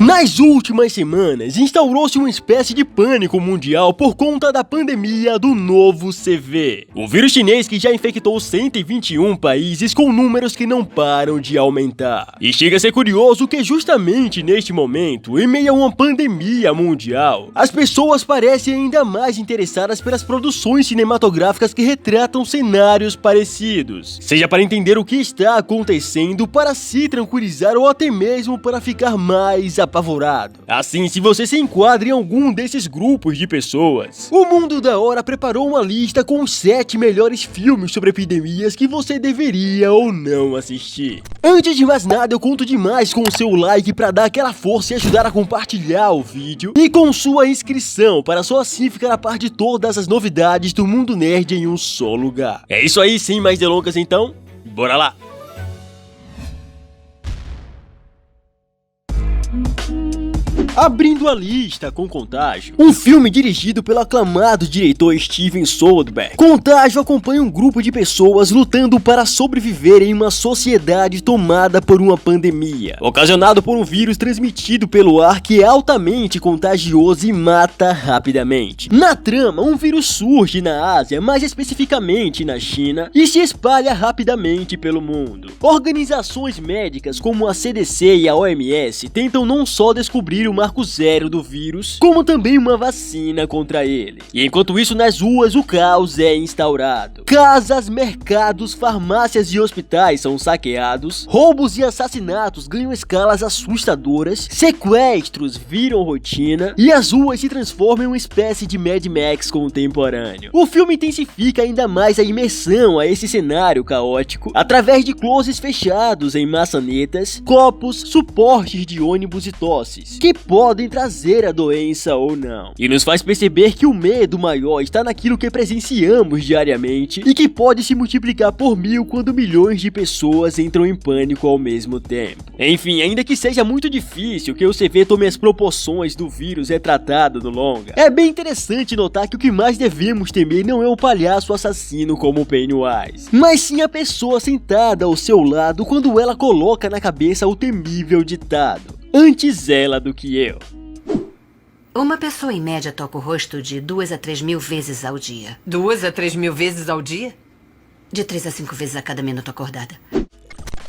Nas últimas semanas, instaurou-se uma espécie de pânico mundial por conta da pandemia do novo CV. O vírus chinês que já infectou 121 países com números que não param de aumentar. E chega a ser curioso que justamente neste momento, em meio a uma pandemia mundial, as pessoas parecem ainda mais interessadas pelas produções cinematográficas que retratam cenários parecidos. Seja para entender o que está acontecendo, para se tranquilizar ou até mesmo para ficar mais apavorado. Assim, se você se enquadra em algum desses grupos de pessoas, o Mundo da Hora preparou uma lista com os 7 melhores filmes sobre epidemias que você deveria ou não assistir. Antes de mais nada, eu conto demais com o seu like para dar aquela força e ajudar a compartilhar o vídeo, e com sua inscrição para só assim ficar a par de todas as novidades do mundo nerd em um só lugar. É isso aí, sem mais delongas então, bora lá! Abrindo a lista com Contágio, um filme dirigido pelo aclamado diretor Steven Soderbergh. Contágio acompanha um grupo de pessoas lutando para sobreviver em uma sociedade tomada por uma pandemia, ocasionado por um vírus transmitido pelo ar que é altamente contagioso e mata rapidamente. Na trama, um vírus surge na Ásia, mais especificamente na China, e se espalha rapidamente pelo mundo. Organizações médicas como a CDC e a OMS tentam não só descobrir o marco zero do vírus, como também uma vacina contra ele. E enquanto isso, nas ruas o caos é instaurado. Casas, mercados, farmácias e hospitais são saqueados, roubos e assassinatos ganham escalas assustadoras, sequestros viram rotina e as ruas se transformam em uma espécie de Mad Max contemporâneo. O filme intensifica ainda mais a imersão a esse cenário caótico através de closes fechados em maçanetas, copos, suportes de ônibus e tosses, que podem trazer a doença ou não. E nos faz perceber que o medo maior está naquilo que presenciamos diariamente e que pode se multiplicar por 1000 quando milhões de pessoas entram em pânico ao mesmo tempo. Enfim, ainda que seja muito difícil que o CV tome as proporções do vírus retratado no longa, é bem interessante notar que o que mais devemos temer não é o palhaço assassino como o Pennywise, mas sim a pessoa sentada ao seu lado quando ela coloca na cabeça o temível ditado: antes ela do que eu. Uma pessoa em média toca o rosto de 2 a 3 mil vezes ao dia. 2 a 3 mil vezes ao dia? De 3 a 5 vezes a cada minuto acordada.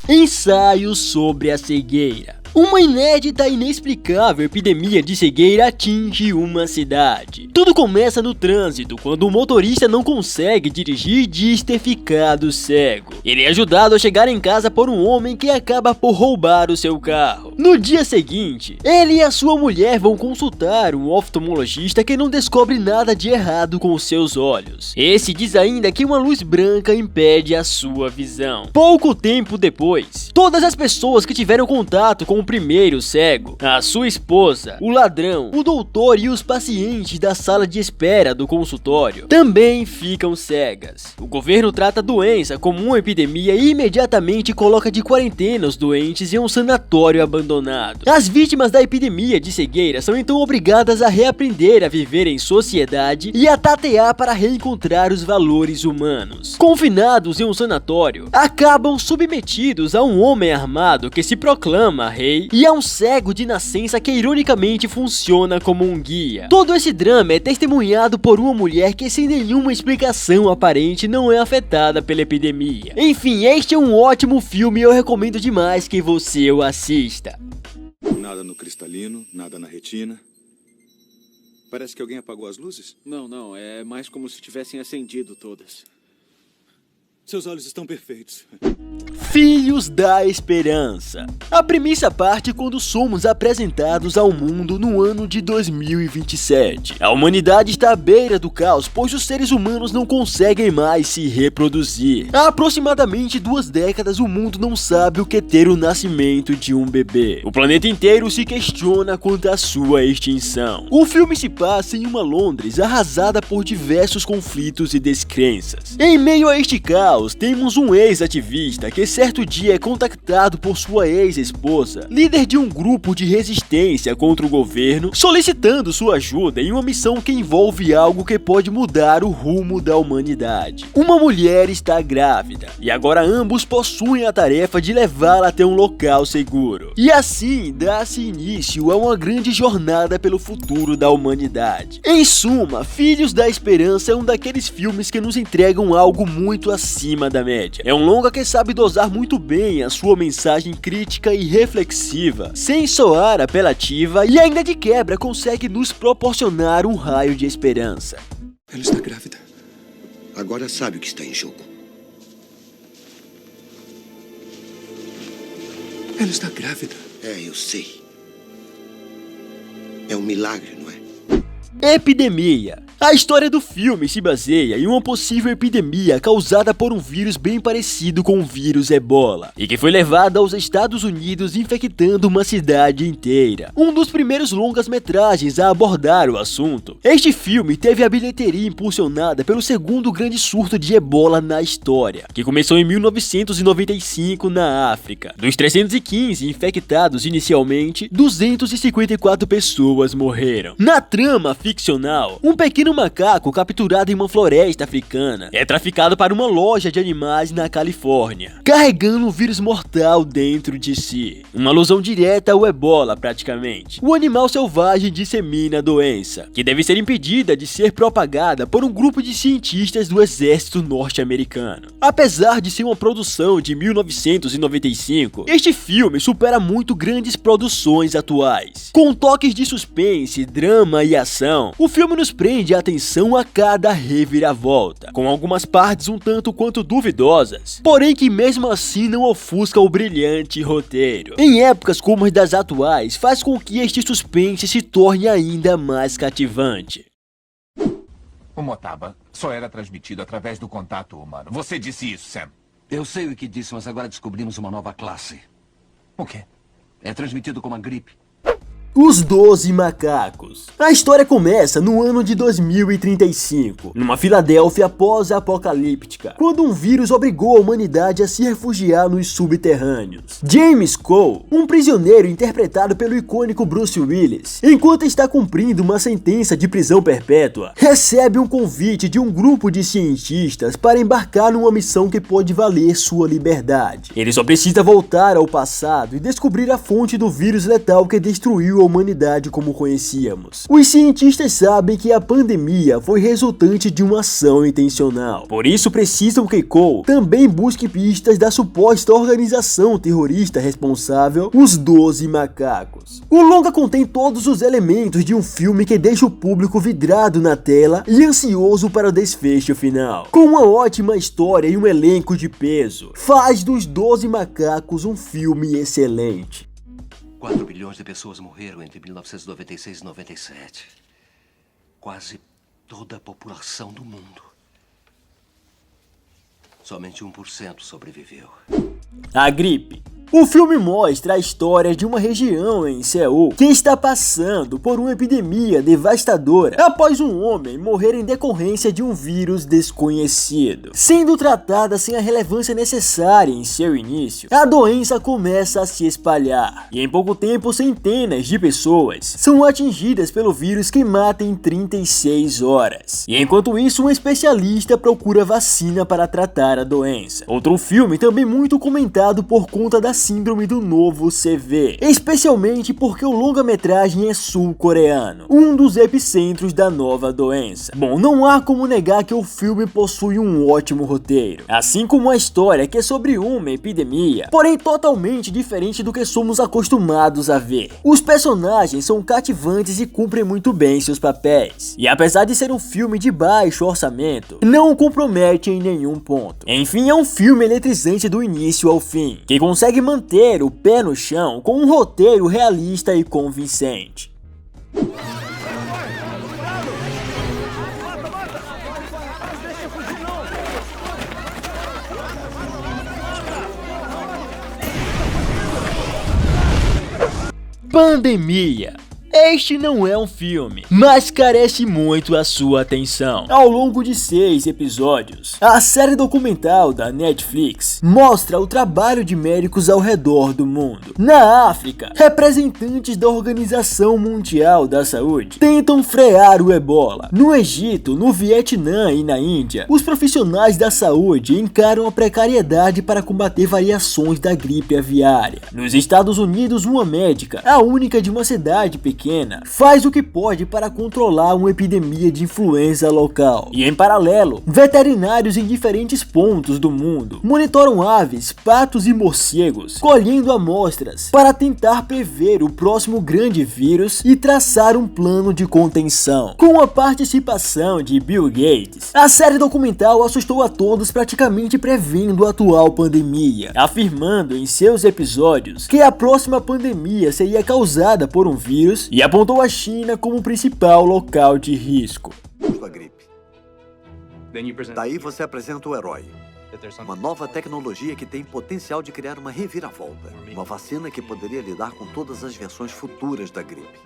Ensaio sobre a cegueira. Uma inédita e inexplicável epidemia de cegueira atinge uma cidade. Tudo começa no trânsito, quando o motorista não consegue dirigir e diz ter ficado cego. Ele é ajudado a chegar em casa por um homem que acaba por roubar o seu carro. No dia seguinte, ele e a sua mulher vão consultar um oftalmologista que não descobre nada de errado com os seus olhos. Esse diz ainda que uma luz branca impede a sua visão. Pouco tempo depois, todas as pessoas que tiveram contato com o primeiro cego, a sua esposa, o ladrão, o doutor e os pacientes da sala de espera do consultório também ficam cegas. O governo trata a doença como uma epidemia e imediatamente coloca de quarentena os doentes em um sanatório abandonado. As vítimas da epidemia de cegueira são então obrigadas a reaprender a viver em sociedade e a tatear para reencontrar os valores humanos. Confinados em um sanatório, acabam submetidos a um homem armado que se proclama rei e a um cego de nascença que ironicamente funciona como um guia. Todo esse drama é testemunhado por uma mulher que sem nenhuma explicação aparente não é afetada pela epidemia. Enfim, este é um ótimo filme e eu recomendo demais que você o assista. Nada no cristalino, nada na retina. Parece que alguém apagou as luzes? Não, é mais como se tivessem acendido todas. Seus olhos estão perfeitos. Filhos da Esperança. A premissa parte quando somos apresentados ao mundo no ano de 2027. A humanidade está à beira do caos, pois os seres humanos não conseguem mais se reproduzir. Há aproximadamente 2 décadas o mundo não sabe o que é ter o nascimento de um bebê. O planeta inteiro se questiona quanto à sua extinção. O filme se passa em uma Londres arrasada por diversos conflitos e descrenças. Em meio a este caos, caos, temos um ex-ativista que certo dia é contactado por sua ex-esposa, líder de um grupo de resistência contra o governo, solicitando sua ajuda em uma missão que envolve algo que pode mudar o rumo da humanidade. Uma mulher está grávida, e agora ambos possuem a tarefa de levá-la até um local seguro. E assim dá-se início a uma grande jornada pelo futuro da humanidade. Em suma, Filhos da Esperança é um daqueles filmes que nos entregam algo muito acima da média. É um longa que sabe dosar muito bem a sua mensagem crítica e reflexiva, sem soar apelativa, e ainda de quebra consegue nos proporcionar um raio de esperança. Ela está grávida. Agora sabe o que está em jogo. Ela está grávida. É, eu sei. É um milagre, não é? Epidemia. A história do filme se baseia em uma possível epidemia causada por um vírus bem parecido com o vírus Ebola, e que foi levada aos Estados Unidos infectando uma cidade inteira. Um dos primeiros longas-metragens a abordar o assunto. Este filme teve a bilheteria impulsionada pelo segundo grande surto de Ebola na história, que começou em 1995 na África. Dos 315 infectados inicialmente, 254 pessoas morreram. Na trama ficcional, um pequeno macaco capturado em uma floresta africana é traficado para uma loja de animais na Califórnia, carregando um vírus mortal dentro de si. Uma alusão direta ao Ebola, praticamente. O animal selvagem dissemina a doença, que deve ser impedida de ser propagada por um grupo de cientistas do exército norte-americano. Apesar de ser uma produção de 1995, este filme supera muito grandes produções atuais. Com toques de suspense, drama e ação, o filme nos prende a atenção a cada reviravolta, com algumas partes um tanto quanto duvidosas, porém que mesmo assim não ofusca o brilhante roteiro. Em épocas como as das atuais, faz com que este suspense se torne ainda mais cativante. O Motaba só era transmitido através do contato humano. Você disse isso, Sam. Eu sei o que disse, mas agora descobrimos uma nova classe. O quê? É transmitido como a gripe. Os 12 Macacos. A história começa no ano de 2035, numa Filadélfia pós-apocalíptica, quando um vírus obrigou a humanidade a se refugiar nos subterrâneos. James Cole, um prisioneiro interpretado pelo icônico Bruce Willis, enquanto está cumprindo uma sentença de prisão perpétua, recebe um convite de um grupo de cientistas para embarcar numa missão que pode valer sua liberdade. Ele só precisa voltar ao passado e descobrir a fonte do vírus letal que destruiu a humanidade como conhecíamos. Os cientistas sabem que a pandemia foi resultante de uma ação intencional. Por isso precisam que Cole também busque pistas da suposta organização terrorista responsável, os 12 Macacos. O longa contém todos os elementos de um filme que deixa o público vidrado na tela e ansioso para o desfecho final. Com uma ótima história e um elenco de peso, faz dos 12 Macacos um filme excelente. 4 bilhões de pessoas morreram entre 1996 e 97. Quase toda a população do mundo. Somente 1% sobreviveu. A gripe. O filme mostra a história de uma região em Seul que está passando por uma epidemia devastadora após um homem morrer em decorrência de um vírus desconhecido. Sendo tratada sem a relevância necessária em seu início, a doença começa a se espalhar e em pouco tempo centenas de pessoas são atingidas pelo vírus que mata em 36 horas. E enquanto isso, um especialista procura vacina para tratar a doença. Outro filme também muito comentado por conta da síndrome do novo CV, especialmente porque o longa-metragem é sul-coreano, um dos epicentros da nova doença. Bom, não há como negar que o filme possui um ótimo roteiro, assim como a história que é sobre uma epidemia, porém totalmente diferente do que somos acostumados a ver. Os personagens são cativantes e cumprem muito bem seus papéis, e apesar de ser um filme de baixo orçamento, não o compromete em nenhum ponto. Enfim, é um filme eletrizante do início ao fim, que consegue manter o pé no chão com um roteiro realista e convincente. Pandemia. Este não é um filme, mas carece muito a sua atenção. Ao longo de 6 episódios, a série documental da Netflix mostra o trabalho de médicos ao redor do mundo. Na África, representantes da Organização Mundial da Saúde tentam frear o ebola. No Egito, no Vietnã e na Índia, os profissionais da saúde encaram a precariedade para combater variações da gripe aviária. Nos Estados Unidos, uma médica, a única de uma cidade pequena, faz o que pode para controlar uma epidemia de influenza local. E em paralelo, veterinários em diferentes pontos do mundo monitoram aves, patos e morcegos, colhendo amostras para tentar prever o próximo grande vírus e traçar um plano de contenção. Com a participação de Bill Gates, a série documental assustou a todos, praticamente prevendo a atual pandemia, afirmando em seus episódios que a próxima pandemia seria causada por um vírus e apontou a China como o principal local de risco. A gripe. Daí você apresenta o herói. Uma nova tecnologia que tem potencial de criar uma reviravolta. Uma vacina que poderia lidar com todas as versões futuras da gripe.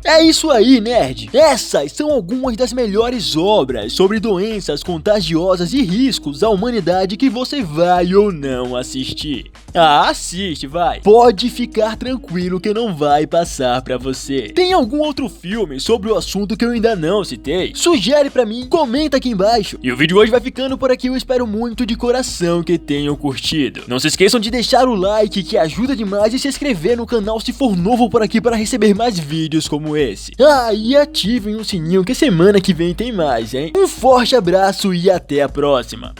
É isso aí, nerd! Essas são algumas das melhores obras sobre doenças contagiosas e riscos à humanidade que você vai ou não assistir. Ah, assiste, vai! Pode ficar tranquilo que não vai passar pra você. Tem algum outro filme sobre o assunto que eu ainda não citei? Sugere pra mim, comenta aqui embaixo. E o vídeo hoje vai ficando por aqui, eu espero muito de coração que tenham curtido. Não se esqueçam de deixar o like, que ajuda demais, e se inscrever no canal se for novo por aqui para receber mais vídeos como esse. Ah, e ativem o sininho que semana que vem tem mais, hein? Um forte abraço e até a próxima!